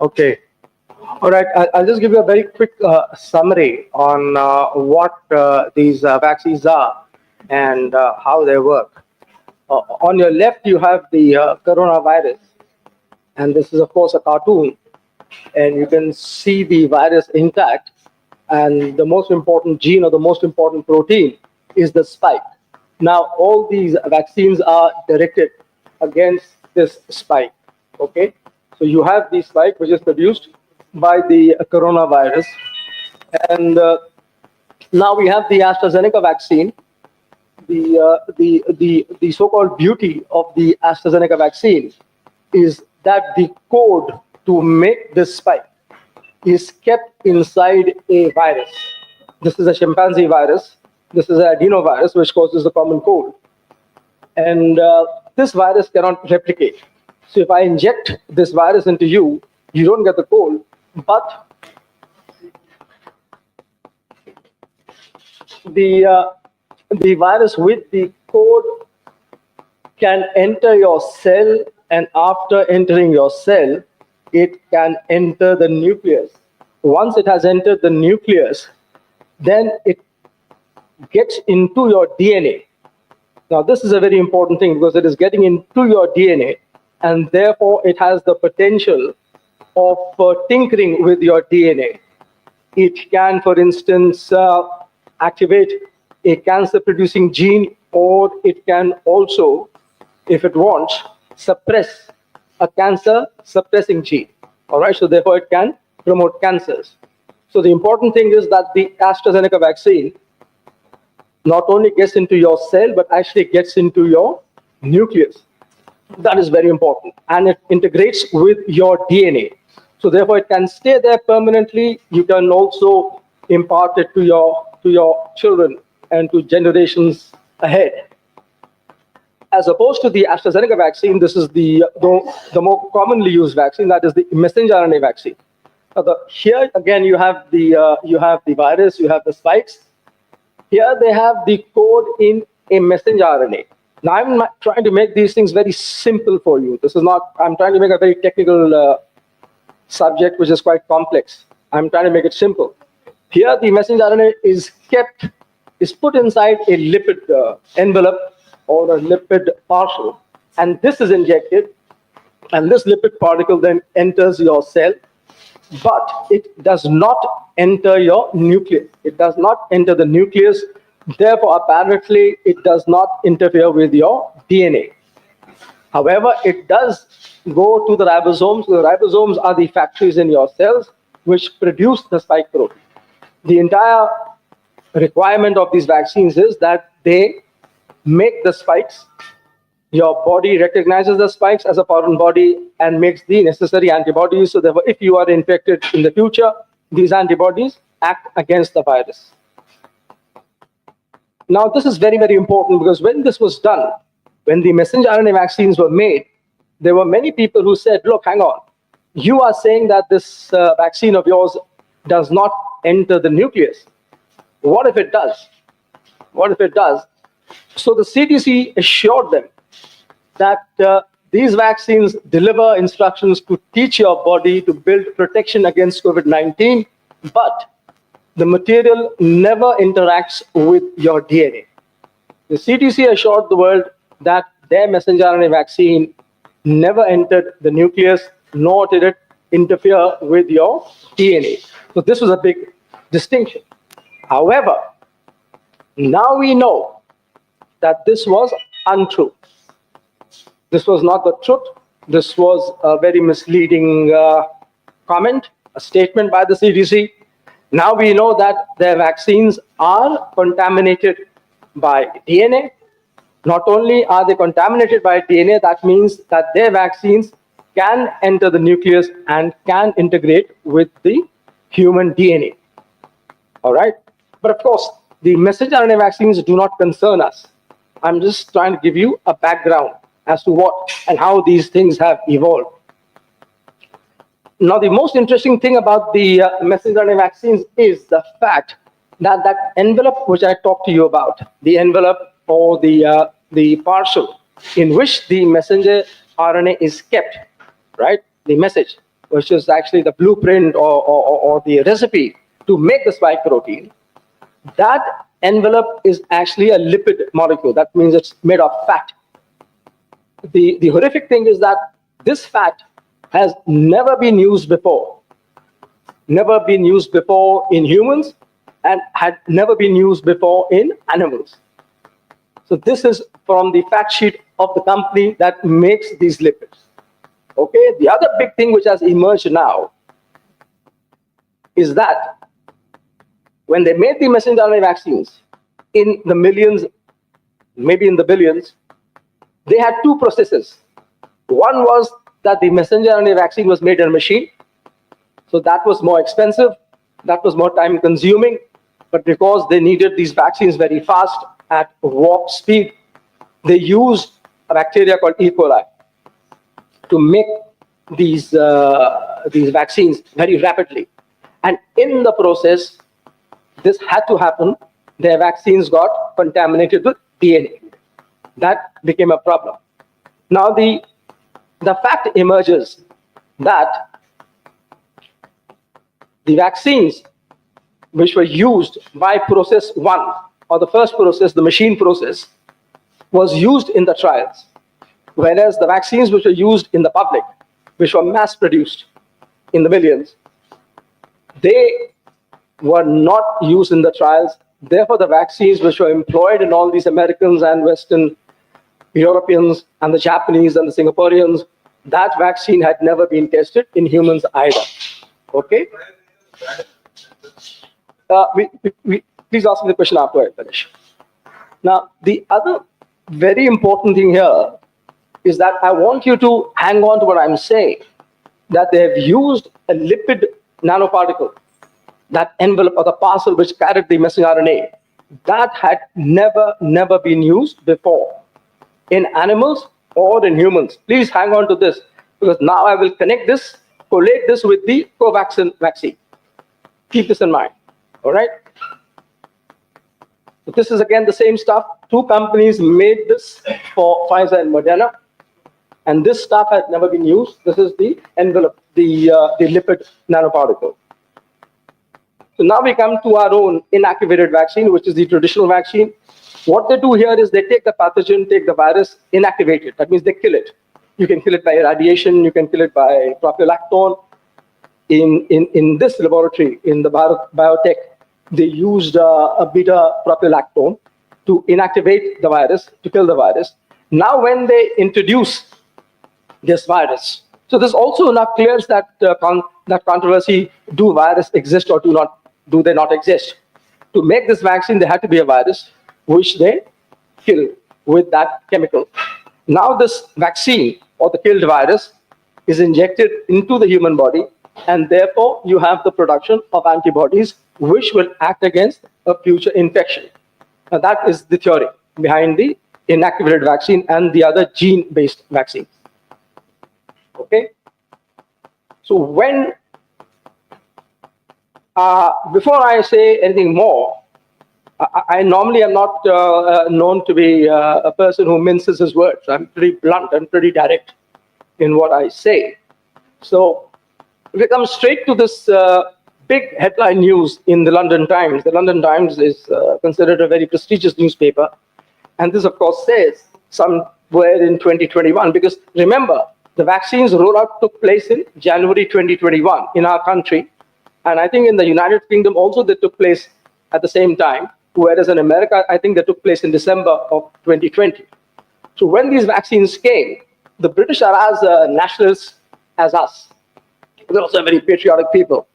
Okay. All right. I'll just give you a very quick summary on what these vaccines are and how they work. On your left, you have the coronavirus, and this is, of course, a cartoon, and you can see the virus intact. And the most important gene or the most important protein is the spike. Now, all these vaccines are directed against this spike. Okay, so you have the spike which is produced by the coronavirus, and now we have the AstraZeneca vaccine. The so-called beauty of the AstraZeneca vaccine is that the code to make this spike is kept inside a virus. This is a chimpanzee virus. This is an adenovirus, which causes the common cold. And this virus cannot replicate. So if I inject this virus into you, you don't get the cold, but the virus with the code can enter your cell, and after entering your cell, it can enter the nucleus. Once it has entered the nucleus, then it gets into your DNA. Now, this is a very important thing because it is getting into your DNA, and therefore it has the potential of tinkering with your DNA. It can, for instance, activate a cancer-producing gene, or it can also, if it wants, suppress a cancer-suppressing gene. All right, so therefore it can promote cancers. So the important thing is that the AstraZeneca vaccine not only gets into your cell, but actually gets into your nucleus. That is very important. And it integrates with your DNA. So therefore, it can stay there permanently. You can also impart it to your children and to generations ahead. As opposed to the AstraZeneca vaccine, this is the more commonly used vaccine, that is the messenger RNA vaccine. Here again, you have the virus, you have the spikes. Here they have the code in a messenger RNA. Now I'm trying to make these things very simple for you. This is not. I'm trying to make a very technical subject which is quite complex. I'm trying to make it simple. Here the messenger RNA is put inside a lipid envelope or a lipid particle, and this is injected, and this lipid particle then enters your cell, but it does not enter your nucleus. It does not enter the nucleus. Therefore, apparently, it does not interfere with your DNA. However, it does go to the ribosomes. The ribosomes are the factories in your cells which produce the spike protein. The entire requirement of these vaccines is that they make the spikes. Your body recognizes the spikes as a foreign body and makes the necessary antibodies. So therefore, if you are infected in the future, these antibodies act against the virus. Now, this is very, very important because when this was done, when the messenger RNA vaccines were made, there were many people who said, look, hang on, you are saying that this vaccine of yours does not enter the nucleus. What if it does? What if it does? So the CDC assured them that these vaccines deliver instructions to teach your body to build protection against COVID-19, but the material never interacts with your DNA. The CDC assured the world that their messenger RNA vaccine never entered the nucleus, nor did it interfere with your DNA. So this was a big distinction. However, now we know that this was untrue. This was not the truth. This was a very misleading comment, a statement by the CDC. Now we know that their vaccines are contaminated by DNA. Not only are they contaminated by DNA, that means that their vaccines can enter the nucleus and can integrate with the human DNA. All right? But of course, the messenger RNA vaccines do not concern us. I'm just trying to give you a background as to what and how these things have evolved. Now, the most interesting thing about the messenger RNA vaccines is the fact that that envelope which I talked to you about, the envelope or the parcel in which the messenger RNA is kept, right? The message. which is actually the blueprint or the recipe to make the spike protein, that envelope is actually a lipid molecule. That means it's made of fat. The horrific thing is that this fat has never been used before. Never been used before in humans and had never been used before in animals. So this is from the fact sheet of the company that makes these lipids. Okay, the other big thing which has emerged now is that when they made the messenger RNA vaccines in the millions, maybe in the billions, they had two processes. One was that the messenger RNA vaccine was made in a machine. So that was more expensive. That was more time consuming. But because they needed these vaccines very fast at warp speed, they used a bacteria called E. coli to make these vaccines very rapidly. And in the process, this had to happen. Their vaccines got contaminated with DNA. That became a problem. Now the fact emerges that the vaccines which were used by process one, or the first process, the machine process, was used in the trials. Whereas the vaccines which were used in the public, which were mass produced in the millions, they were not used in the trials. Therefore, the vaccines which were employed in all these Americans and Western Europeans and the Japanese and the Singaporeans, that vaccine had never been tested in humans either. Okay? Please ask me the question after I finish. Now, the other very important thing here is that I want you to hang on to what I'm saying, that they have used a lipid nanoparticle, that envelope or the parcel which carried the messenger RNA, that had never been used before in animals or in humans. Please hang on to this, because now I will connect this, collate this with the Covaxin vaccine. Keep this in mind, all right? So this is again the same stuff. Two companies made this for Pfizer and Moderna, and this stuff has never been used. This is the envelope, the lipid nanoparticle. So now we come to our own inactivated vaccine, which is the traditional vaccine. What they do here is they take the pathogen, take the virus, inactivate it. That means they kill it. You can kill it by irradiation, you can kill it by prophylactone. In this laboratory, in the biotech, they used a beta prophylactone to inactivate the virus, to kill the virus. Now when they introduce this virus, so this also now clears that controversy: do viruses exist or do they not exist? To make this vaccine, there had to be a virus which they kill with that chemical. Now this vaccine or the killed virus is injected into the human body, and therefore you have the production of antibodies which will act against a future infection. Now that is the theory behind the inactivated vaccine and the other gene-based vaccines. Okay? So when, before I say anything more, I normally am not known to be a person who minces his words. I'm pretty blunt and pretty direct in what I say. So if we come straight to this big headline news in the London Times. The London Times is considered a very prestigious newspaper. And this, of course, says somewhere in 2021, because remember, the vaccines rollout took place in January 2021 in our country. And I think in the United Kingdom also they took place at the same time, whereas in America, I think they took place in December of 2020. So when these vaccines came, the British are as nationalists as us. They're also very patriotic people.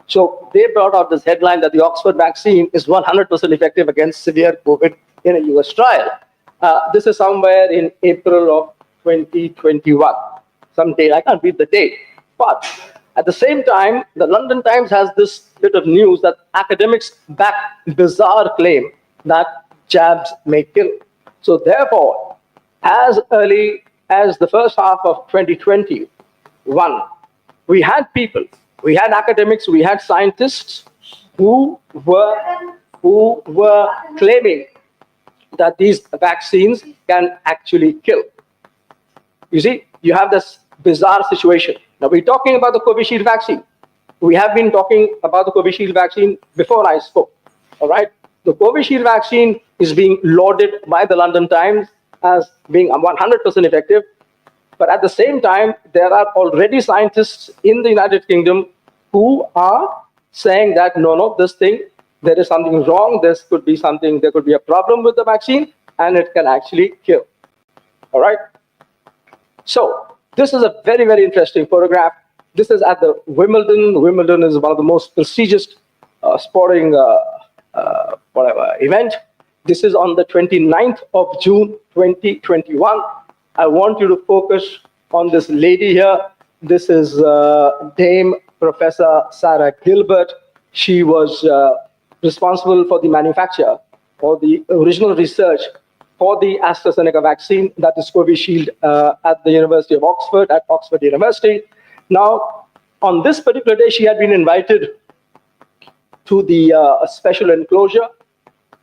So they brought out this headline that the Oxford vaccine is 100% effective against severe COVID in a US trial. This is somewhere in April of 2021. Some date, I can't read the date. But at the same time, the London Times has this bit of news that academics back bizarre claim that jabs may kill. So therefore, as early as the first half of 2021, we had people, we had academics, we had scientists who were claiming that these vaccines can actually kill. You see, you have this bizarre situation Now we're talking about the Covishield vaccine. We have been talking about the Covishield vaccine before I spoke. All right. The Covishield vaccine is being lauded by the London Times as being 100% effective. But at the same time, there are already scientists in the United Kingdom who are saying that no, this thing, there is something wrong. There could be a problem with the vaccine, and it can actually kill. All right. So this is a very, very interesting photograph. This is at the Wimbledon. Wimbledon is one of the most prestigious sporting event. This is on the 29th of June, 2021. I want you to focus on this lady here. This is Dame Professor Sarah Gilbert. She was responsible for the manufacture or the original research for the Astra Zeneca vaccine, that is Covishield, at the University of Oxford, at Oxford University. Now, on this particular day, she had been invited to the special enclosure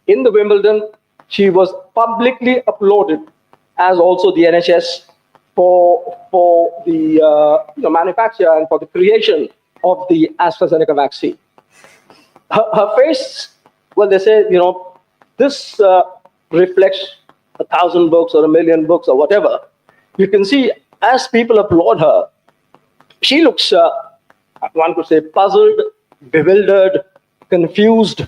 in the Wimbledon. She was publicly uploaded as also the NHS for the manufacture and for the creation of the AstraZeneca vaccine. Her face, well, they say, this reflects 1,000 books or 1,000,000 books or whatever. You can see as people applaud her, she looks, one could say, puzzled, bewildered, confused.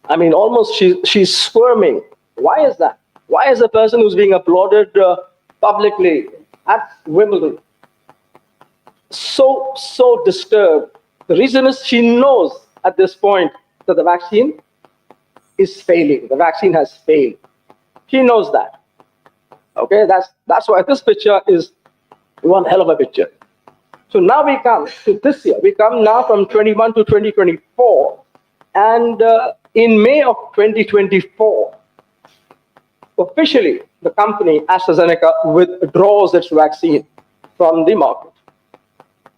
I mean, almost she's squirming. Why is that? Why is a person who's being applauded publicly at Wimbledon so disturbed? The reason is she knows at this point that the vaccine is failing. The vaccine has failed. She knows that. Okay, that's why this picture is one hell of a picture. So now we come to this year. We come now from 21 to 2024, and in May of 2024, officially the company AstraZeneca withdraws its vaccine from the market.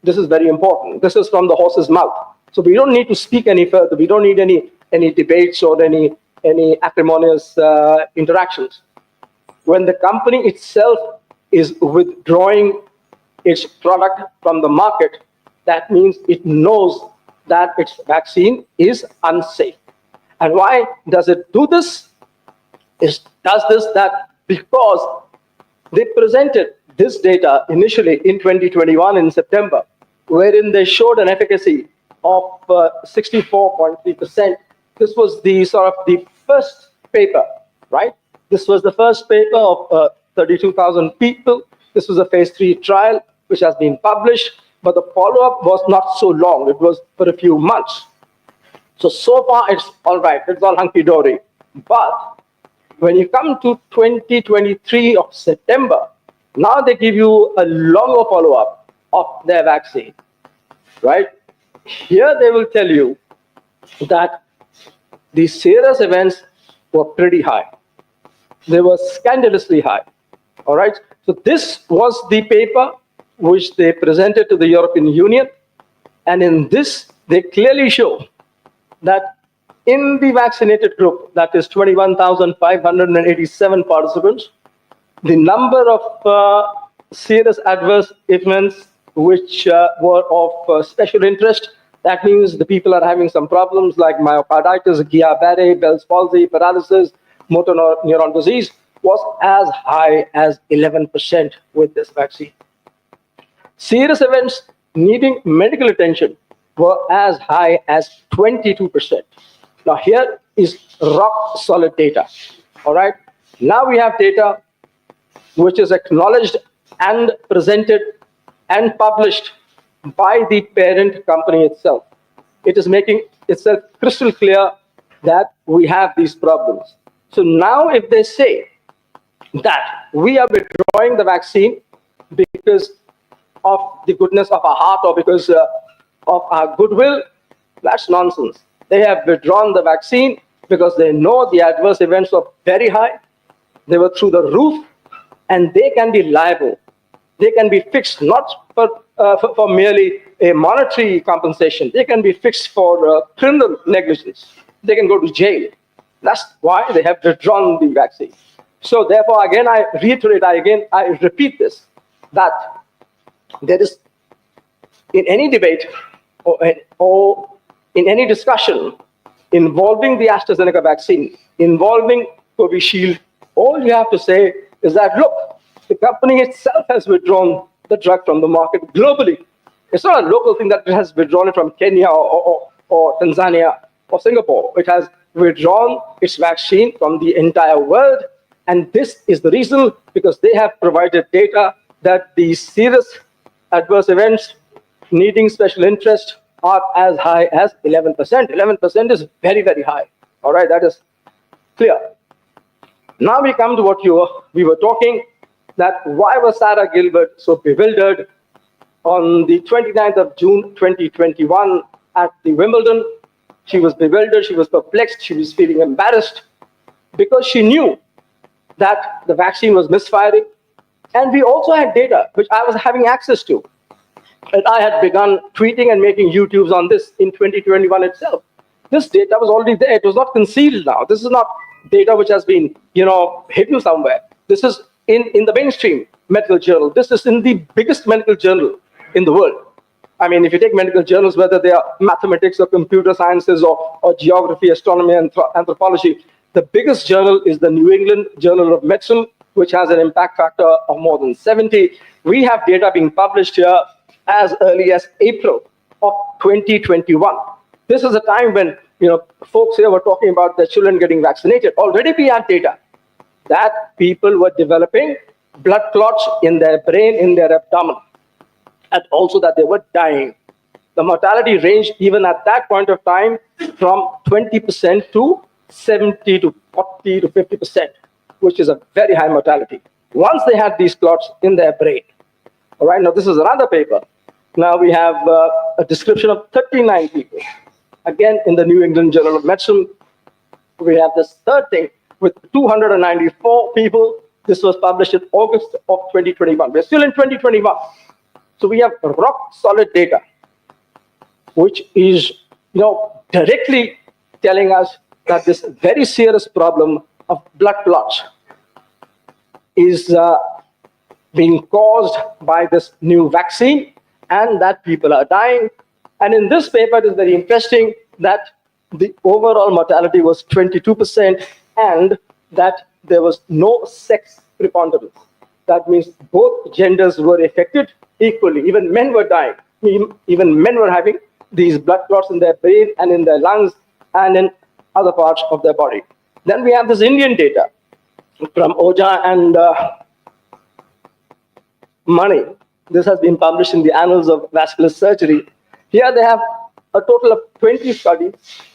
This is very important. This is from the horse's mouth. So we don't need to speak any further. We don't need any debates or any acrimonious interactions. When the company itself is withdrawing its product from the market, that means it knows that its vaccine is unsafe. And why does it do this? It does this because they presented this data initially in 2021 in September, wherein they showed an efficacy of 64.3%. This was the first paper, right? This was the first paper of 32,000 people. This was a phase 3 trial which has been published, but the follow-up was not so long. It was for a few months. So far it's all right. It's all hunky-dory. But when you come to 2023 of September, now they give you a longer follow-up of their vaccine, right? Here they will tell you that the serious events were pretty high. They were scandalously high, all right? So this was the paper which they presented to the European Union. And in this, they clearly show that in the vaccinated group, that is 21,587 participants, the number of serious adverse events which were of special interest, that means the people are having some problems like myocarditis, Guillain-Barré, Bell's palsy, paralysis, motor neuron disease, was as high as 11% with this vaccine. Serious events needing medical attention were as high as 22%. Now here is rock solid data, all right? Now we have data which is acknowledged and presented and published by the parent company itself. It is making itself crystal clear that we have these problems. So now if they say that we are withdrawing the vaccine because of the goodness of our heart or because of our goodwill, that's nonsense. They have withdrawn the vaccine because they know the adverse events are very high. They were through the roof, and they can be liable. They can be fixed not for merely a monetary compensation. They can be fixed for criminal negligence. They can go to jail. That's why they have withdrawn the vaccine. So therefore, again, I reiterate, I repeat this, that there is in any debate or in any discussion involving the Astra Zeneca vaccine, involving Covishield, all you have to say is that, look, the company itself has withdrawn the drug from the market globally. It's not a local thing that it has withdrawn it from Kenya or Tanzania or Singapore. It has withdrawn its vaccine from the entire world. And this is the reason, because they have provided data that these serious adverse events needing special interest are as high as 11%. 11% is very, very high. All right, that is clear. Now we come to what we were talking, that why was Sarah Gilbert so bewildered on the 29th of June 2021 at the Wimbledon? She was bewildered, she was perplexed, she was feeling embarrassed because she knew that the vaccine was misfiring. And we also had data which I was having access to. And I had begun tweeting and making YouTubes on this in 2021 itself. This data was already there. It was not concealed now. This is not data which has been, hidden somewhere. This is in the mainstream medical journal. This is in the biggest medical journal in the world. I mean, if you take medical journals, whether they are mathematics or computer sciences or geography, astronomy, and anthropology, the biggest journal is the New England Journal of Medicine, which has an impact factor of more than 70. We have data being published here as early as April of 2021. This is a time when folks here were talking about their children getting vaccinated. Already we had data that people were developing blood clots in their brain, in their abdomen, and also that they were dying. The mortality ranged even at that point of time from 20% to 70 to 40 to 50%, which is a very high mortality once they had these clots in their brain. All right, now this is another paper. Now we have a description of 39 people. Again, in the New England Journal of Medicine, we have this third thing with 294 people. This was published in August of 2021. We're still in 2021. So we have rock solid data, which is directly telling us that this very serious problem of blood clots is being caused by this new vaccine, and that people are dying. And in this paper, it is very interesting that the overall mortality was 22% and that there was no sex preponderance. That means both genders were affected equally. Even men were dying. Even men were having these blood clots in their brain and in their lungs and in other parts of their body. Then we have this Indian data from Oja and Mani. This has been published in the Annals of Vascular Surgery. Here they have a total of 20 studies.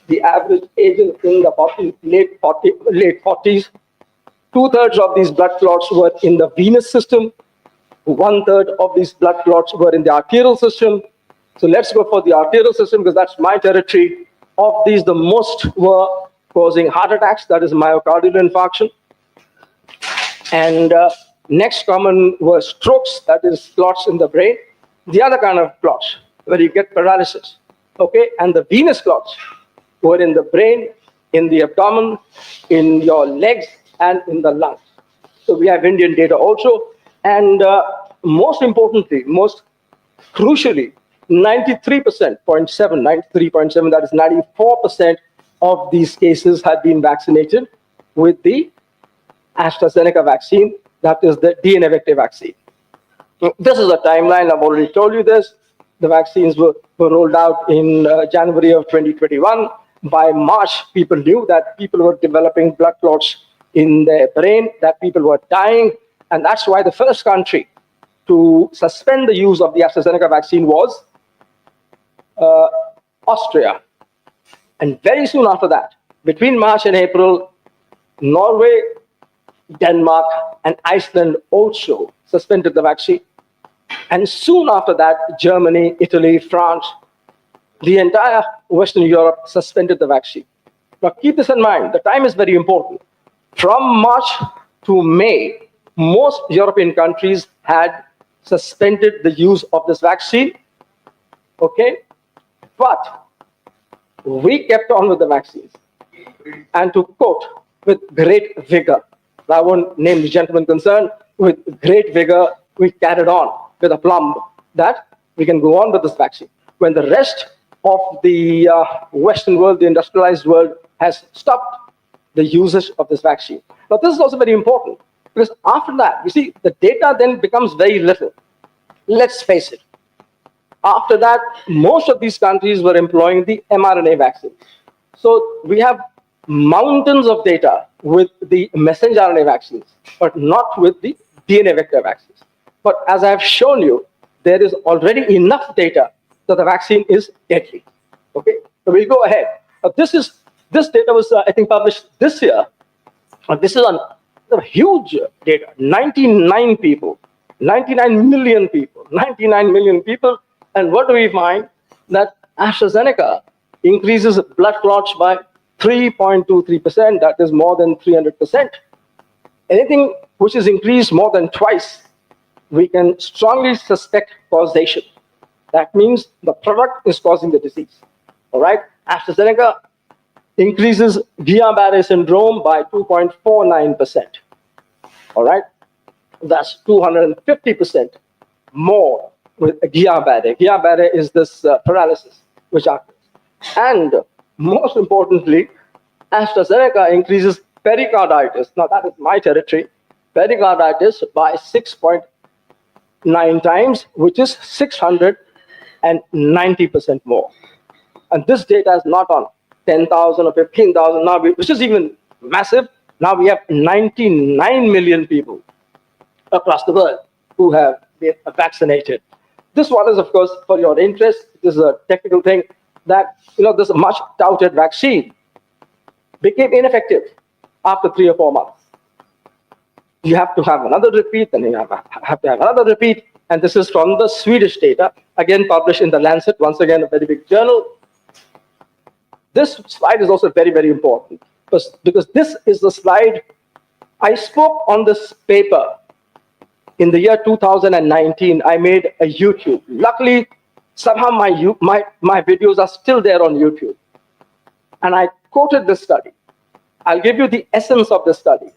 The average age is in the late 40s. 2/3 of these blood clots were in the venous system. 1/3 of these blood clots were in the arterial system. So let's go for the arterial system because that's my territory. Of these, the most were causing heart attacks, that is myocardial infarction. And next common were strokes, that is clots in the brain. The other kind of clots, where you get paralysis. Okay, and the venous clots were in the brain, in the abdomen, in your legs, and in the lungs. So we have Indian data also. And most importantly, most crucially, 93.7, that is 94% of these cases had been vaccinated with the Astra Zeneca vaccine, that is the ineffective vaccine. This is a timeline, I've already told you this. The vaccines were rolled out in January of 2021. By March, people knew that people were developing blood clots in their brain, that people were dying, and that's why the first country to suspend the use of the AstraZeneca vaccine was Austria. And very soon after that, between March and April, Norway, Denmark, and Iceland also suspended the vaccine. And soon after that, Germany, Italy, France, the entire Western Europe suspended the vaccine. Now keep this in mind, the time is very important. From March to May, most European countries had suspended the use of this vaccine, okay? But we kept on with the vaccines. And to quote, with great vigor, I won't name the gentleman concerned, with great vigor, we carried on with aplomb that We can go on with this vaccine. When the rest of the Western world, the industrialized world, has stopped the usage of this vaccine. Now, this is also very important, because after that, you see, the data then becomes very little. Let's face it. After that, most of these countries were employing the mRNA vaccine. So we have mountains of data with the messenger RNA vaccines, but not with the DNA vector vaccines. But as I have shown you, there is already enough data that the vaccine is deadly. Okay, so we'll go ahead. This data was, I think, published this year. This is on huge data. 99 people, 99 million people, 99 million people. And what do we find? That Astra Zeneca increases blood clots by 3.23%. That is more than 300%. Anything which is increased more than twice, we can strongly suspect causation. That means the product is causing the disease. All right? AstraZeneca increases Guillain-Barré syndrome by 2.49%. All right? That's 250% more with Guillain-Barré. Guillain-Barré is this paralysis which occurs. And most importantly, AstraZeneca increases pericarditis. Now, that is my territory. Pericarditis by 6.9 times, which is 690% more. And this data is not on 10,000 or 15,000 now, which is even massive. Now we have 99 million people across the world who have been vaccinated. This one is, of course, for your interest. This is a technical thing that, this much touted vaccine became ineffective after 3 or 4 months. You have to have another repeat, then you have to have another repeat. And this is from the Swedish data, again published in the Lancet, once again a very big journal. This slide is also very, very important because this is the slide I spoke on this paper in the year 2019. I made a YouTube. Luckily, somehow my videos are still there on YouTube. And I quoted this study. I'll give you the essence of the study.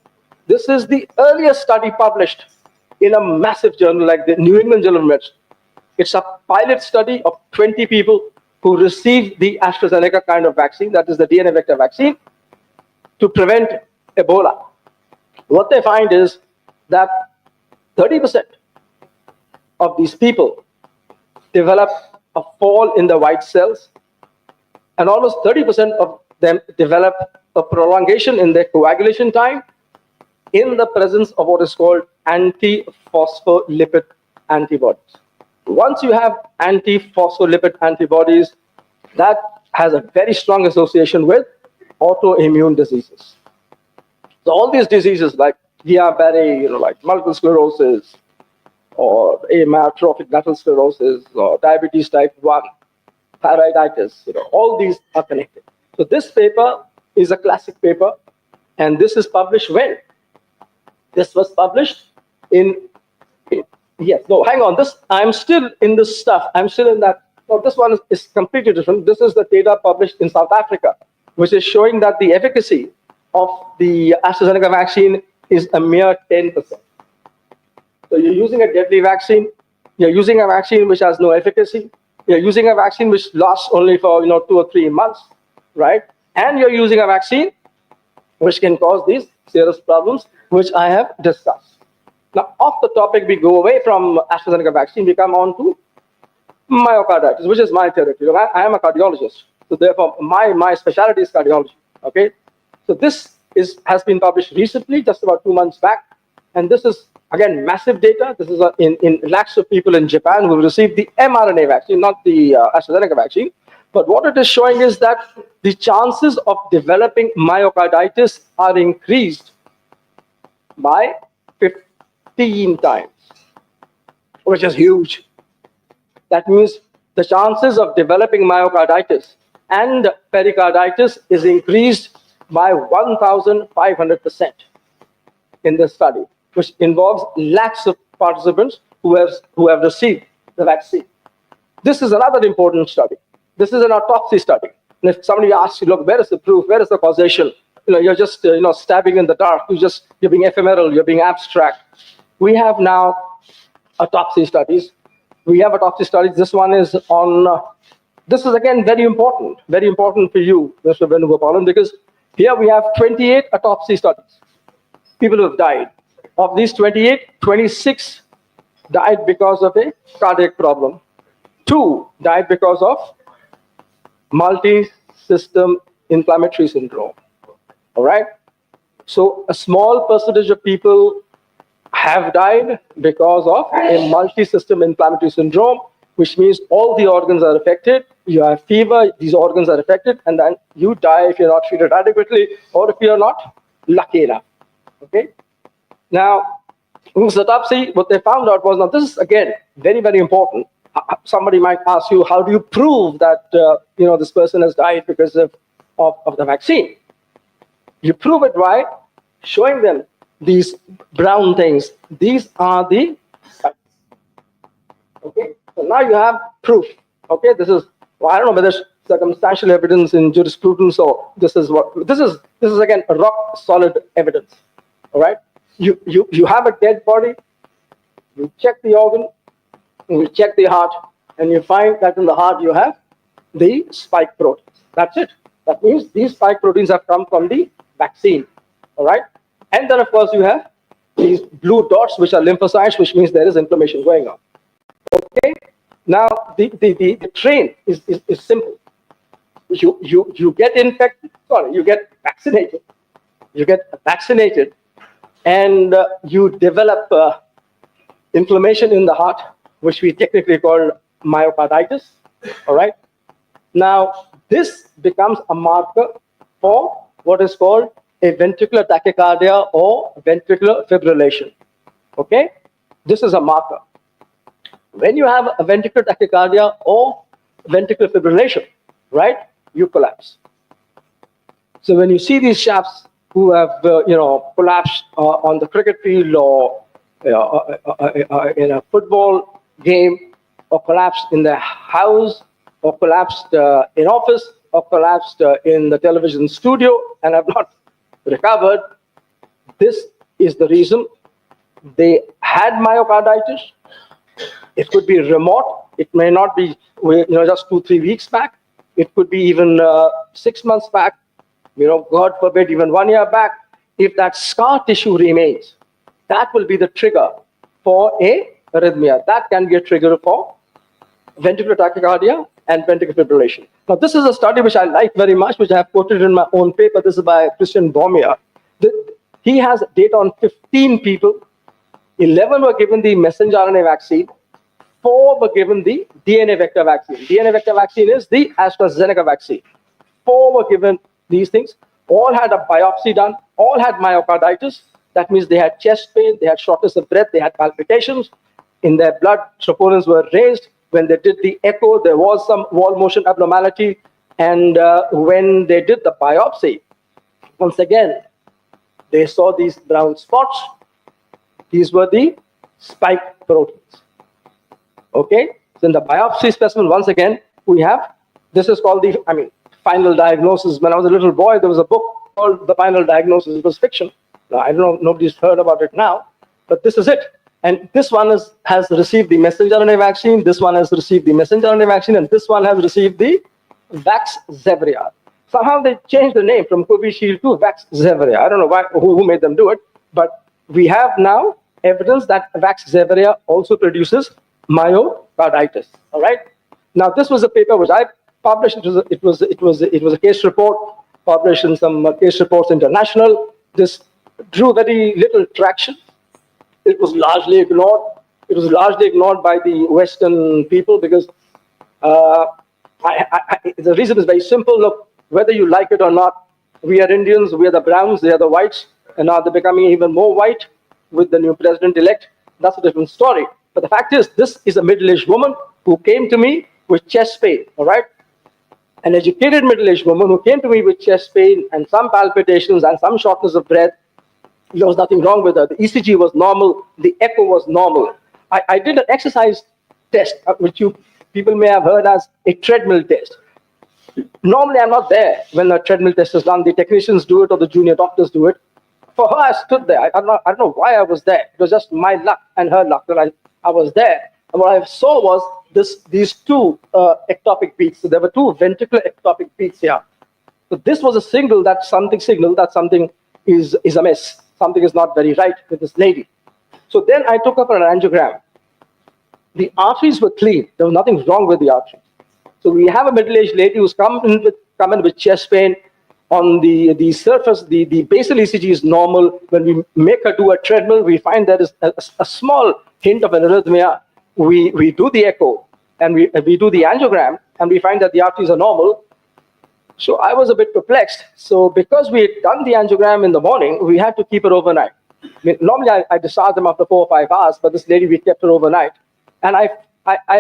This is the earliest study published in a massive journal like the New England Journal of Medicine. It's a pilot study of 20 people who received the AstraZeneca kind of vaccine, that is the DNA vector vaccine, to prevent Ebola. What they find is that 30% of these people develop a fall in the white cells, and almost 30% of them develop a prolongation in their coagulation time in the presence of what is called anti-phospholipid antibodies. Once you have anti-phospholipid antibodies, that has a very strong association with autoimmune diseases. So all these diseases like Guillain-Barré, like multiple sclerosis, or amyotrophic lateral sclerosis, or diabetes type 1, thyroiditis, all these are connected. So this paper is a classic paper, and this is published when? This was published in yes, no, hang on. I'm still in this stuff. I'm still in that. No, this one is completely different. This is the data published in South Africa, which is showing that the efficacy of the AstraZeneca vaccine is a mere 10%. So you're using a deadly vaccine. You're using a vaccine which has no efficacy. You're using a vaccine which lasts only for 2 or 3 months, right? And you're using a vaccine which can cause these serious problems, which I have discussed. Now, off the topic, we go away from AstraZeneca vaccine. We come on to myocarditis, which is my territory. I am a cardiologist, so therefore my specialty is cardiology. Okay, so this has been published recently, just about 2 months back, and this is again massive data. This is in lakhs of people in Japan who received the mRNA vaccine, not the AstraZeneca vaccine. But what it is showing is that the chances of developing myocarditis are increased by 15 times, which is huge. That means the chances of developing myocarditis and pericarditis is increased by 1,500% in this study, which involves lakhs of participants who have received the vaccine. This is another important study. This is an autopsy study. And if somebody asks you, look, where is the proof? Where is the causation? You're just stabbing in the dark. You're being ephemeral. You're being abstract. We have now autopsy studies we have autopsy studies. This one is on, this is again very important for you, Mr. Venugopalan, because here we have 28 autopsy studies, people who have died. Of these 28, 26 died because of a cardiac problem. 2 died because of multi-system inflammatory syndrome. All right? So a small percentage of people have died because of a multi-system inflammatory syndrome, which means all the organs are affected. You have fever, these organs are affected, and then you die if you're not treated adequately or if you're not lucky enough. Okay? Now, in this autopsy, what they found out was, now this is again very important. Somebody might ask you, how do you prove that this person has died because of the vaccine? You prove it by showing them these brown things. These are the sites. Okay, so now you have proof. Okay, this is, well, I don't know whether it's circumstantial evidence in jurisprudence or this is again a rock solid evidence. All right, you have a dead body, you check the organ, you check the heart, and you find that in the heart you have the spike proteins. That's it. That means these spike proteins have come from the vaccine. All right, and then of course you have these blue dots, which are lymphocytes, which means there is inflammation going on. Okay, now the train is simple. You get infected. Sorry, you get vaccinated. You get vaccinated, and you develop inflammation in the heart, which we technically call myocarditis. All right. Now this becomes a marker for what is called a ventricular tachycardia or ventricular fibrillation. Okay, this is a marker. When you have a ventricular tachycardia or ventricular fibrillation, right, you collapse. So when you see these chaps who have collapsed on the cricket field or in a football game, or collapsed in their house, or collapsed in office, or collapsed in the television studio and have not recovered, this is the reason. They had myocarditis. It could be remote. It may not be just 2-3 weeks back. It could be even 6 months back. God forbid, even 1 year back. If that scar tissue remains, that will be the trigger for a arrhythmia. That can be a trigger for ventricular tachycardia and ventricular fibrillation. Now, this is a study which I like very much, which I have quoted in my own paper. This is by Christian Bormier. He has data on 15 people. 11 were given the messenger RNA vaccine. 4 were given the DNA vector vaccine. DNA vector vaccine is the Astra Zeneca vaccine. 4 were given these things. All had a biopsy done. All had myocarditis. That means they had chest pain, they had shortness of breath, they had palpitations. In their blood, troponins were raised. When they did the echo, there was some wall motion abnormality. And when they did the biopsy, once again, they saw these brown spots. These were the spike proteins. Okay? So in the biopsy specimen, once again, we have, this is called the, final diagnosis. When I was a little boy, there was a book called The Final Diagnosis. It was fiction. Now, I don't know, nobody's heard about it now, but this is it. And this one has received the messenger RNA vaccine, this one has received the messenger RNA vaccine, and this one has received the Vaxzevria. Somehow they changed the name from Covishield to Vaxzevria. I don't know who made them do it, but we have now evidence that Vaxzevria also produces myocarditis. All right. Now this was a paper which I published. It was a case report published in some Case Reports International. This drew very little traction. It was largely ignored. It was largely ignored by the Western people because the reason is very simple. Look, whether you like it or not, we are Indians, we are the browns, they are the whites, and now they're becoming even more white with the new president-elect. That's a different story. But the fact is, this is a middle-aged woman who came to me with chest pain, all right? An educated middle-aged woman who came to me with chest pain and some palpitations and some shortness of breath. There was nothing wrong with her. The ECG was normal. The echo was normal. I did an exercise test, which you people may have heard as a treadmill test. Normally, I'm not there when the treadmill test is done. The technicians do it or the junior doctors do it. For her, I stood there. I don't know why I was there. It was just my luck and her luck that I was there. And what I saw was these two ectopic beats. So there were two ventricular ectopic beats here. So this was a signal that something is amiss. Something is not very right with this lady. So then I took up an angiogram. The arteries were clean. There was nothing wrong with the arteries. So we have a middle-aged lady who's come in with chest pain. On the surface, the basal ECG is normal. When we make her do a treadmill, we find there is a small hint of an arrhythmia. We do the echo and we do the angiogram, and we find that the arteries are normal. So I was a bit perplexed. So because we had done the angiogram in the morning, we had to keep her overnight. I mean, normally I discharge them after 4 or 5 hours, but this lady, we kept her overnight. And I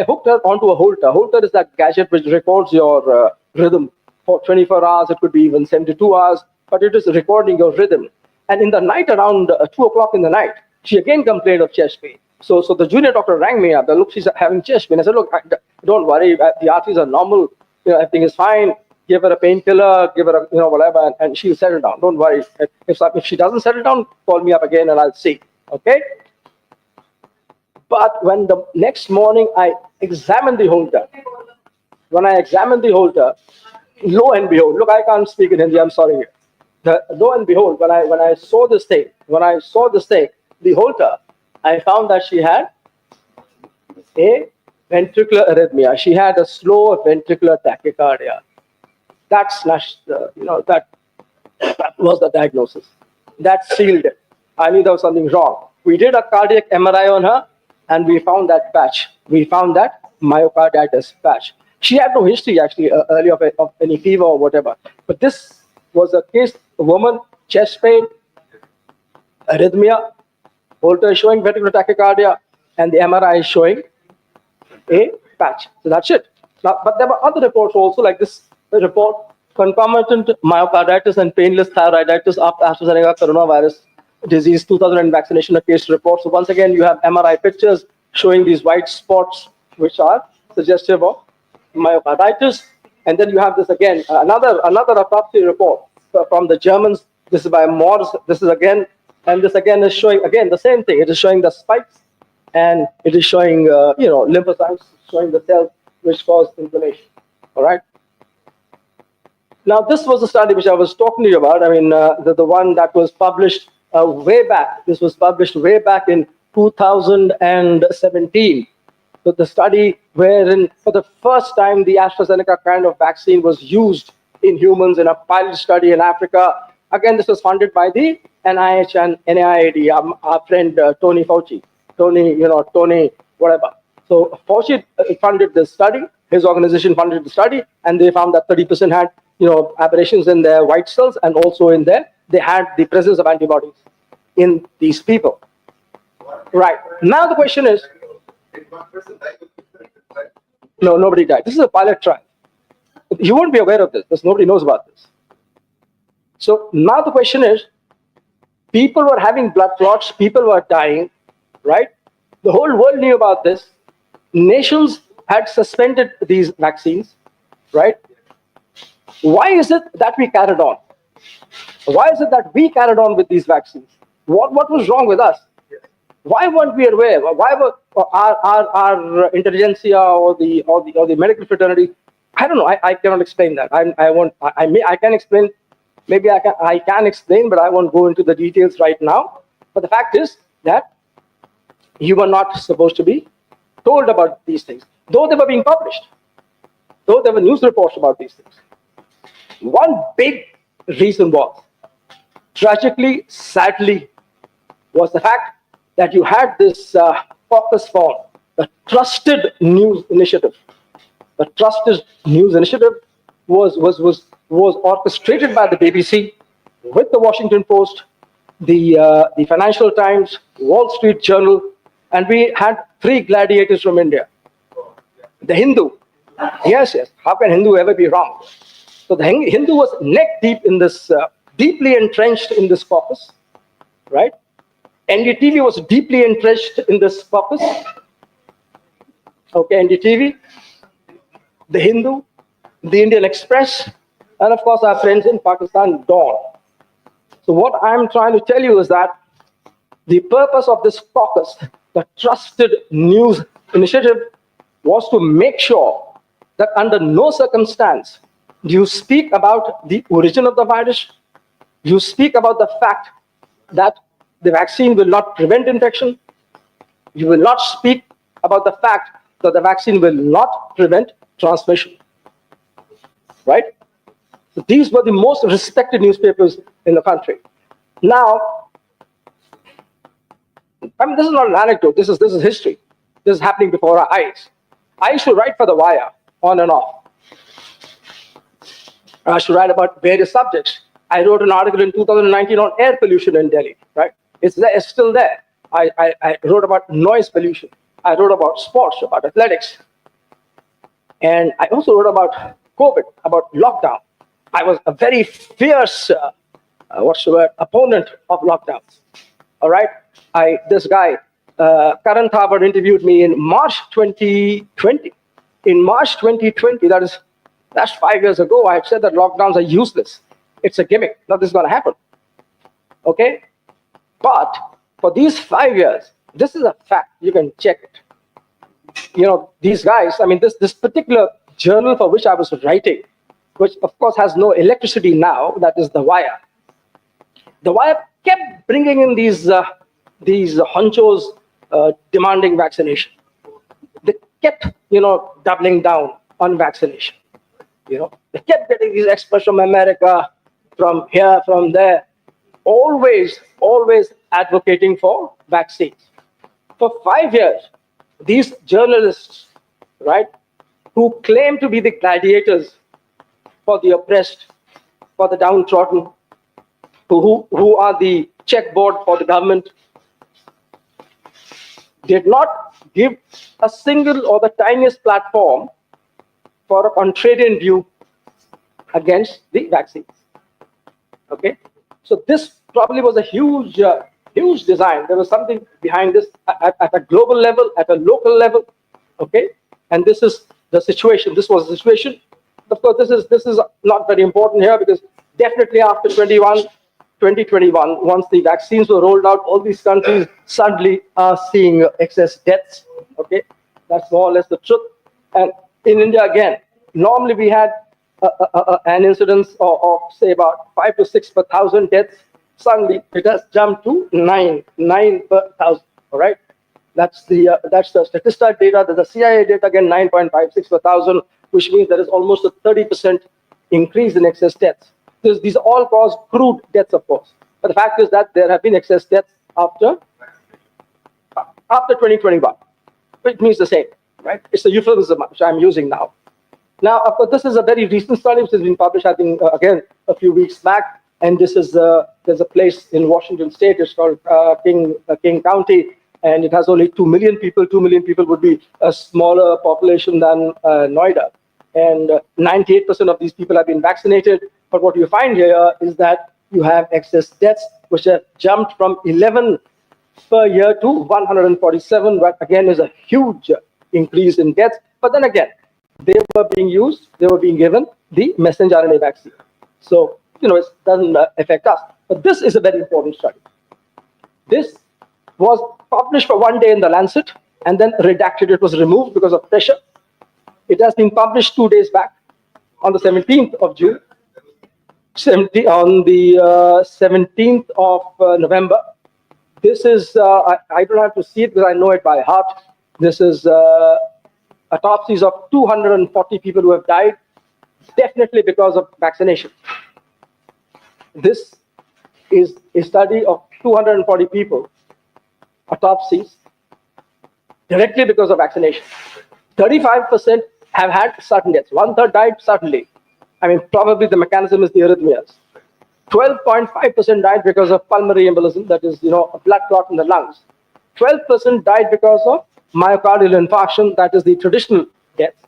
hooked her onto a Holter. Holter is that gadget which records your rhythm for 24 hours. It could be even 72 hours, but it is recording your rhythm. And in the night, around 2 o'clock in the night, she again complained of chest pain. So the junior doctor rang me up. Look, she's having chest pain. I said, look, don't worry. The arteries are normal. Everything is fine. Give her a painkiller. Give her whatever, and she'll settle down. Don't worry. If she doesn't settle down, call me up again, and I'll see. Okay. But when the next morning I examined the Holter, lo and behold, look, I can't speak in Hindi. I'm sorry. Lo and behold, when I saw this thing, the Holter, I found that she had a ventricular arrhythmia. She had a slow ventricular tachycardia. That was the diagnosis. That sealed it. I knew there was something wrong. We did a cardiac MRI on her, and we found that patch. We found that myocarditis patch. She had no history, actually, earlier of any fever or whatever. But this was a case, a woman, chest pain, arrhythmia, Holter is showing ventricular tachycardia, and the MRI is showing a patch. So that's it. Now, but there were other reports also, like this report, concomitant myocarditis and painless thyroiditis after Astra Zeneca coronavirus disease 2000 vaccination, a case report. So once again, you have MRI pictures showing these white spots, which are suggestive of myocarditis. And then you have this again, another autopsy report from the Germans. This is by Morse. This is again, and this again is showing again the same thing. It is showing the spikes, and it is showing lymphocytes, showing the cells which cause inflammation. All right. Now this was the study which I was talking to you about. I mean, the one that was published way back. This was published way back in 2017. So the study wherein for the first time the AstraZeneca kind of vaccine was used in humans in a pilot study in Africa. Again, this was funded by the NIH and NIAID, our friend Tony Fauci. Tony, whatever. So Fauci funded this study. His organization funded the study, and they found that 30% had aberrations in their white cells, and also in they had the presence of antibodies in these people. Right. Now the question is, no, nobody died. This is a pilot trial. You won't be aware of this because nobody knows about this. So now the question is, people were having blood clots, people were dying, right? The whole world knew about this. Nations had suspended these vaccines, right? Why is it that we carried on? Why is it that we carried on with these vaccines? What was wrong with us? Why weren't we aware? Why were our intelligentsia or the medical fraternity? I don't know. I cannot explain that. I can explain. Maybe I can explain, but I won't go into the details right now. But the fact is that you were not supposed to be told about these things, though they were being published, though there were news reports about these things. One big reason was, tragically, sadly, was the fact that you had this caucus form, the Trusted News Initiative. The Trusted News Initiative was orchestrated by the BBC with the Washington Post, the Financial Times, Wall Street Journal, and we had 3 gladiators from India. The Hindu. Yes. How can Hindu ever be wrong? So the Hindu was neck deep in this, deeply entrenched in this caucus, right? NDTV was deeply entrenched in this caucus. Okay, NDTV, the Hindu, the Indian Express, and of course our friends in Pakistan, Dawn. So what I'm trying to tell you is that the purpose of this caucus, the Trusted News initiative was to make sure that under no circumstance do you speak about the origin of the virus, you speak about the fact that the vaccine will not prevent infection, you will not speak about the fact that the vaccine will not prevent transmission, right? So these were the most respected newspapers in the country. Now, I mean, this is not an anecdote, this is history. This is happening before our eyes. I used to write for The Wire, on and off. I used to write about various subjects. I wrote an article in 2019 on air pollution in Delhi, right? It's still there. I wrote about noise pollution. I wrote about sports, about athletics. And I also wrote about COVID, about lockdown. I was a very fierce, opponent of lockdowns. All right? This guy, Karan Thabar, interviewed me in March 2020. In March 2020, that's 5 years ago, I had said that lockdowns are useless. It's a gimmick. Nothing's going to happen. Okay? But for these 5 years, this is a fact. You can check it. You know, these guys, I mean, this particular journal for which I was writing, which of course has no electricity now, that is The Wire. The Wire kept bringing in these honchos demanding vaccination. They kept, doubling down on vaccination. They kept getting these experts from America, from here, from there, always advocating for vaccines. For 5 years, these journalists, right, who claim to be the gladiators for the oppressed, for the downtrodden, who are the checkboard for the government, did not give a single or the tiniest platform for a contrarian view against the vaccines. Okay, so this probably was a huge design. There was something behind this at a global level, at a local level. Okay, and this is the situation. This was the situation. Of course, this is not very important here, because definitely after 2021, once the vaccines were rolled out, all these countries suddenly are seeing excess deaths. Okay, that's more or less the truth. And in India again, normally we had an incidence of say about 5 to 6 per thousand deaths. Suddenly it has jumped to 9 per thousand. All right, that's the Statista data. There's the CIA data again, 9.56 per thousand, which means there is almost a 30% increase in excess deaths. These all cause crude deaths, of course. But the fact is that there have been excess deaths after 2021, which means the same, right? It's a euphemism which I'm using now. Now, of course, this is a very recent study which has been published, I think, again, a few weeks back. And this is there's a place in Washington State. It's called King County, and it has only 2 million people. 2 million people would be a smaller population than Noida. And 98% of these people have been vaccinated. But what you find here is that you have excess deaths, which have jumped from 11 per year to 147, what again is a huge increase in deaths. But then again, they were being given the messenger RNA vaccine. So, it doesn't affect us. But this is a very important study. This was published for 1 day in The Lancet and then redacted. It was removed because of pressure. It has been published 2 days back on the 17th of June, on the 17th of November. This is, I don't have to see it because I know it by heart. This is autopsies of 240 people who have died, definitely because of vaccination. This is a study of 240 people, autopsies, directly because of vaccination. 35% have had sudden deaths. 1/3 died suddenly. I mean, probably the mechanism is the arrhythmias. 12.5% died because of pulmonary embolism, that is, a blood clot in the lungs. 12% died because of myocardial infarction, that is the traditional death.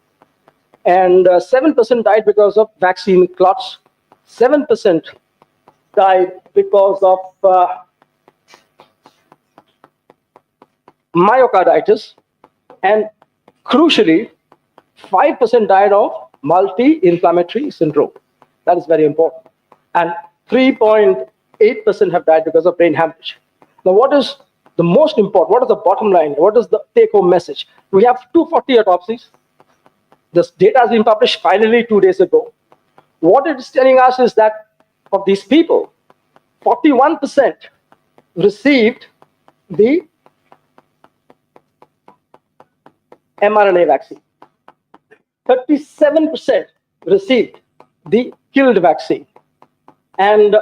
And 7% died because of vaccine clots. 7% died because of myocarditis. And crucially, 5% died of multi-inflammatory syndrome. That is very important. And 3.8% have died because of brain hemorrhage. Now, what is the most important, what is the bottom line? What is the take-home message? We have 240 autopsies. This data has been published finally 2 days ago. What it is telling us is that of these people, 41% received the mRNA vaccine. 37% received the killed vaccine. And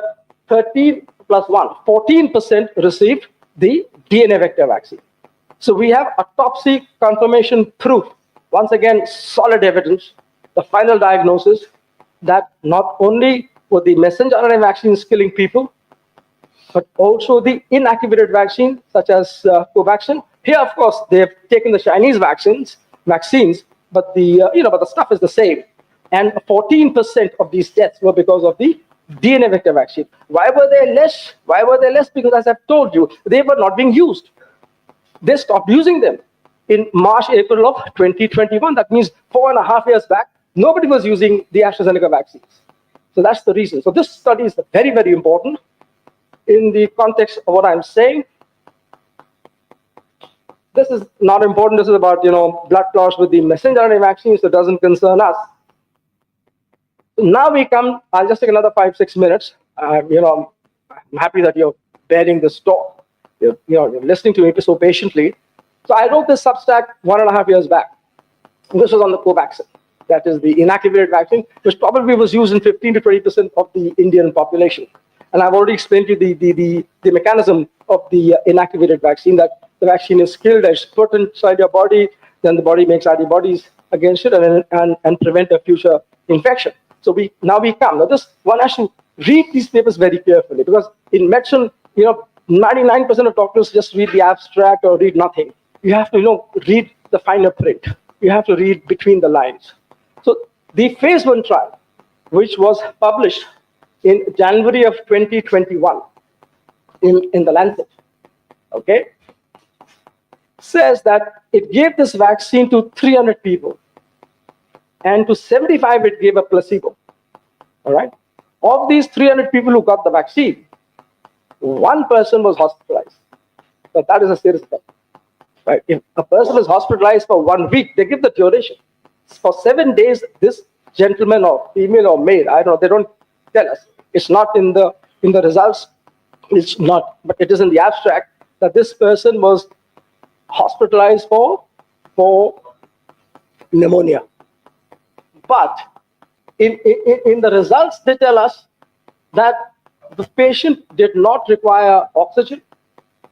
13 plus 1, 14% received the DNA vector vaccine. So we have autopsy confirmation proof. Once again, solid evidence, the final diagnosis that not only were the messenger RNA vaccines killing people, but also the inactivated vaccine, such as Covaxin. Here, of course, they have taken the Chinese vaccines, but the stuff is the same. And 14% of these deaths were because of the DNA vector vaccine. Why were they less? Why were they less? Because, as I've told you, they were not being used. They stopped using them in March, April of 2021. That means 4.5 years back, nobody was using the Astra Zeneca vaccines. So that's the reason. So this study is very, very important in the context of what I'm saying. This is not important. This is about, blood clots with the messenger RNA vaccines. So it doesn't concern us. Now we come, I'll just take another 5-6 minutes. I'm happy that you're bearing this talk. You're listening to me so patiently. So I wrote this Substack 1.5 years back. This was on the Covaxin. That is the inactivated vaccine, which probably was used in 15 to 20% of the Indian population. And I've already explained to you the mechanism of the inactivated vaccine, that the vaccine is killed, it's put inside your body, then the body makes antibodies against it and prevent a future infection. So now this one has to read these papers very carefully, because in medicine, 99% of doctors just read the abstract or read nothing. You have to, read the finer print. You have to read between the lines. So the phase 1 trial, which was published in January of 2021 in the Lancet, okay, says that it gave this vaccine to 300 people, and to 75 it gave a placebo. All right. Of these 300 people who got the vaccine, 1 person was hospitalized. So that is a serious thing. Right? If a person is hospitalized for 1 week, they give the duration. For 7 days, this gentleman or female or male, I don't know, they don't tell us. It's not in the results. It's not, but it is in the abstract that this person was hospitalized for pneumonia. But in the results, they tell us that the patient did not require oxygen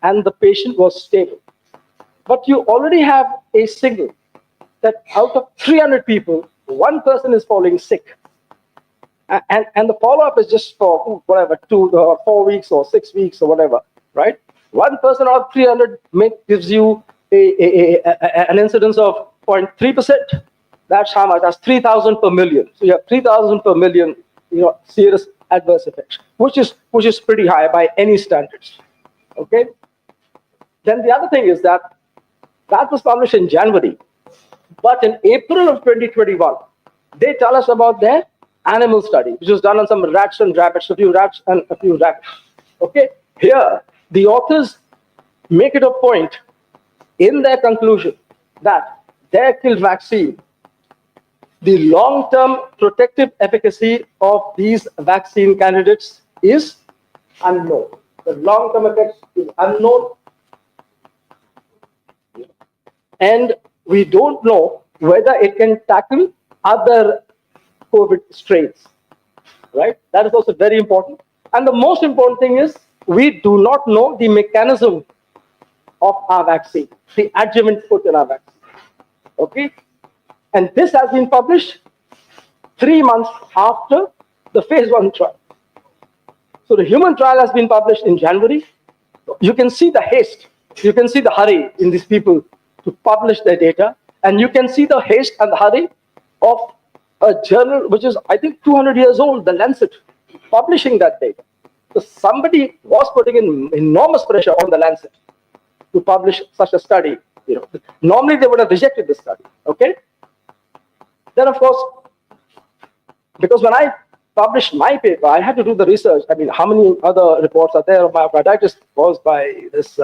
and the patient was stable. But you already have a signal that out of 300 people, 1 person is falling sick. And the follow-up is just for whatever, 4 weeks or 6 weeks or whatever, right? 1 person out of 300 gives you an incidence of 0.3%. That's how much? That's 3,000 per million. So you have 3,000 per million, serious adverse effects, which is pretty high by any standards. Okay. Then the other thing is that was published in January, but in April of 2021, they tell us about their animal study, which was done on some rats and rabbits, a few rats and a few rabbits. Okay. Here, the authors make it a point in their conclusion that their killed vaccine, the long-term protective efficacy of these vaccine candidates is unknown. The long-term effects is unknown. And we don't know whether it can tackle other COVID strains, right? That is also very important. And the most important thing is we do not know the mechanism of our vaccine, the adjuvant put in our vaccine, okay? And this has been published 3 months after the phase 1 trial. So the human trial has been published in January. You can see the haste, you can see the hurry in these people to publish their data, and you can see the haste and the hurry of a journal which is, I think, 200 years old, the Lancet, publishing that data. So somebody was putting in enormous pressure on the Lancet to publish such a study. Normally they would have rejected the study, okay? Then, of course, because when I published my paper, I had to do the research. I mean, how many other reports are there of myocarditis caused by this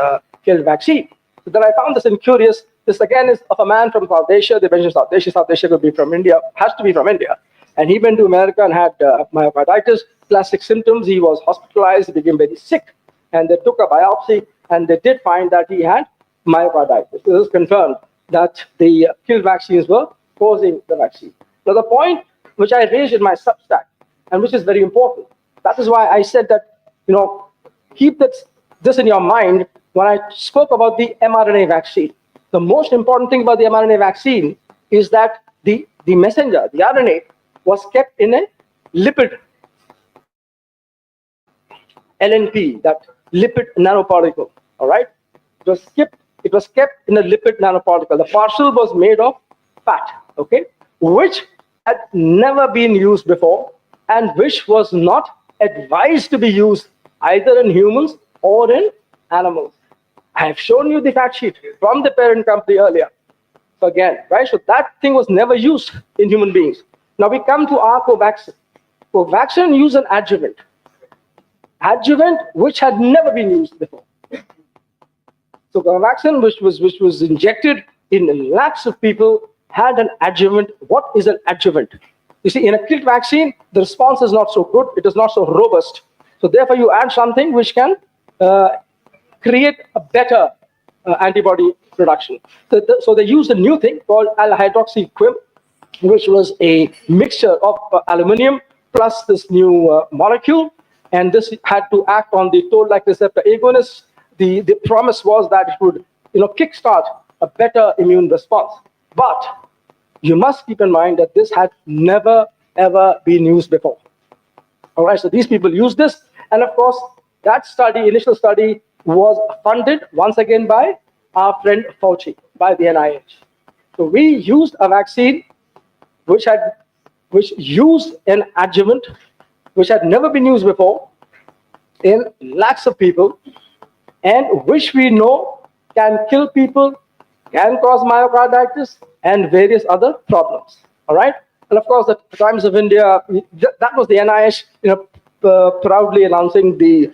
killed vaccine. So then I found this curious. This again is of a man from South Asia. They mentioned South Asia. South Asia could be from India, has to be from India. And he went to America and had myocarditis, classic symptoms. He was hospitalized, he became very sick. And they took a biopsy and they did find that he had myocarditis. This is confirmed that the killed vaccines were causing the vaccine. Now, the point which I raised in my Substack, and which is very important, that is why I said that, keep this in your mind when I spoke about the mRNA vaccine. The most important thing about the mRNA vaccine is that the messenger, the RNA, was kept in a lipid, LNP, that lipid nanoparticle, all right? It was kept in a lipid nanoparticle. The parcel was made of fat, okay, which had never been used before and which was not advised to be used either in humans or in animals. I have shown you the fact sheet from the parent company earlier. So again, right, so that thing was never used in human beings. Now we come to our Covaxin. Covaxin used an adjuvant which had never been used before. So Covaxin, which was injected in lakhs of people, had an adjuvant. What is an adjuvant? You see, in a killed vaccine, the response is not so good. It is not so robust. So therefore, you add something which can create a better antibody production. So they used a new thing called alhydroxyquim, which was a mixture of aluminum plus this new molecule. And this had to act on the toll-like receptor agonist. The promise was that it would, kickstart a better immune response. But you must keep in mind that this had never, ever been used before. All right, so these people used this. And of course, that initial study, was funded once again by our friend Fauci, by the NIH. So we used a vaccine which used an adjuvant which had never been used before in lakhs of people, and which we know can kill people, can cause myocarditis, and various other problems. All right, and of course, the Times of India, that was the NIH, proudly announcing the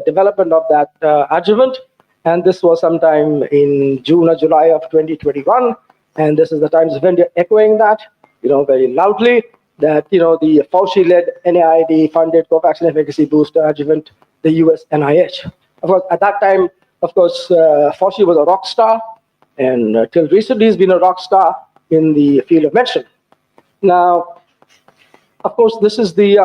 development of that adjuvant, and this was sometime in June or July of 2021, and this is the Times of India echoing that, very loudly, that the Fauci-led NIAID-funded Covaxin efficacy booster adjuvant, the US NIH. Of course, at that time, Fauci was a rock star, and till recently he's been a rock star in the field of medicine. Now, of course, this is the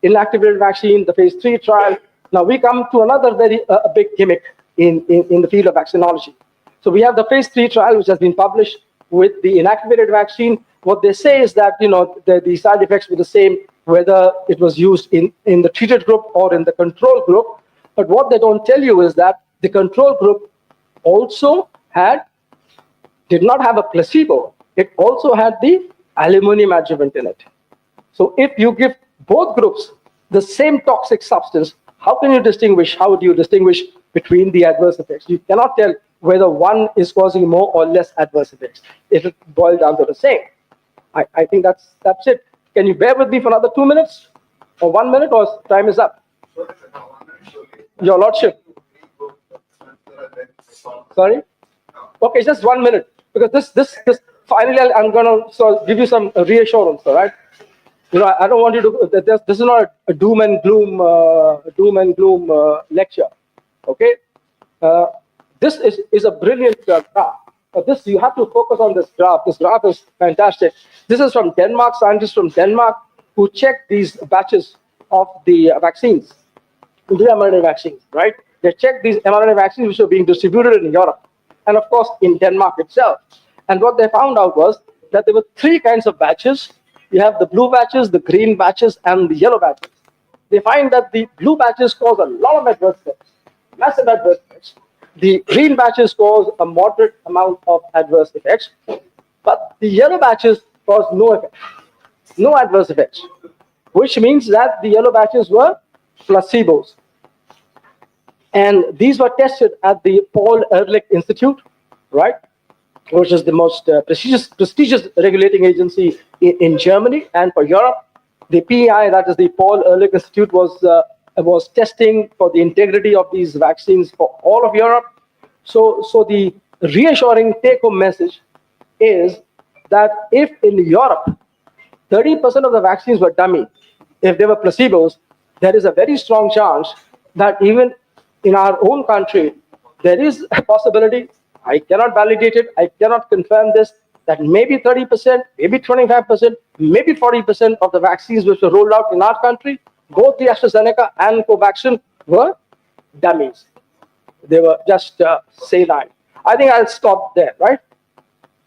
inactivated vaccine, the phase 3 trial. Now we come to another very big gimmick in the field of vaccinology. So we have the phase 3 trial, which has been published with the inactivated vaccine. What they say is that the side effects were the same whether it was used in the treated group or in the control group. But what they don't tell you is that the control group also did not have a placebo. It also had the aluminum adjuvant in it. So if you give both groups the same toxic substance, how do you distinguish between the adverse effects? You cannot tell whether one is causing more or less adverse effects. It will boil down to the same. I think that's it. Can you bear with me for another 2 minutes or 1 minute, or time is up? Your Lordship. Sorry? Okay, just 1 minute, because this finally I'm going to give you some reassurance, all right? I don't want you to. This is not a doom and gloom lecture, okay? This is a brilliant graph. This, you have to focus on this graph. This graph is fantastic. This is from Denmark, scientists from Denmark who checked these batches of the vaccines, the mRNA vaccines, right? They checked these mRNA vaccines which were being distributed in Europe, and of course in Denmark itself. And what they found out was that there were 3 kinds of batches. You have the blue batches, the green batches, and the yellow batches. They find that the blue batches cause a lot of adverse effects, massive adverse effects. The green batches cause a moderate amount of adverse effects, but the yellow batches cause no effect, no adverse effects, which means that the yellow batches were placebos. And these were tested at the Paul Ehrlich Institute, right, which is the most prestigious regulating agency in Germany and for Europe. The PEI, that is the Paul Ehrlich Institute, was testing for the integrity of these vaccines for all of Europe. So the reassuring take-home message is that if in Europe 30% of the vaccines were dummy, if they were placebos, there is a very strong chance that even in our own country, there is a possibility, I cannot validate it, I cannot confirm this, that maybe 30%, maybe 25%, maybe 40% of the vaccines which were rolled out in our country, both the Astra Zeneca and Covaxin, were dummies. They were just saline. I think I'll stop there, right?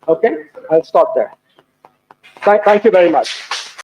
Okay, I'll stop there. Thank you very much.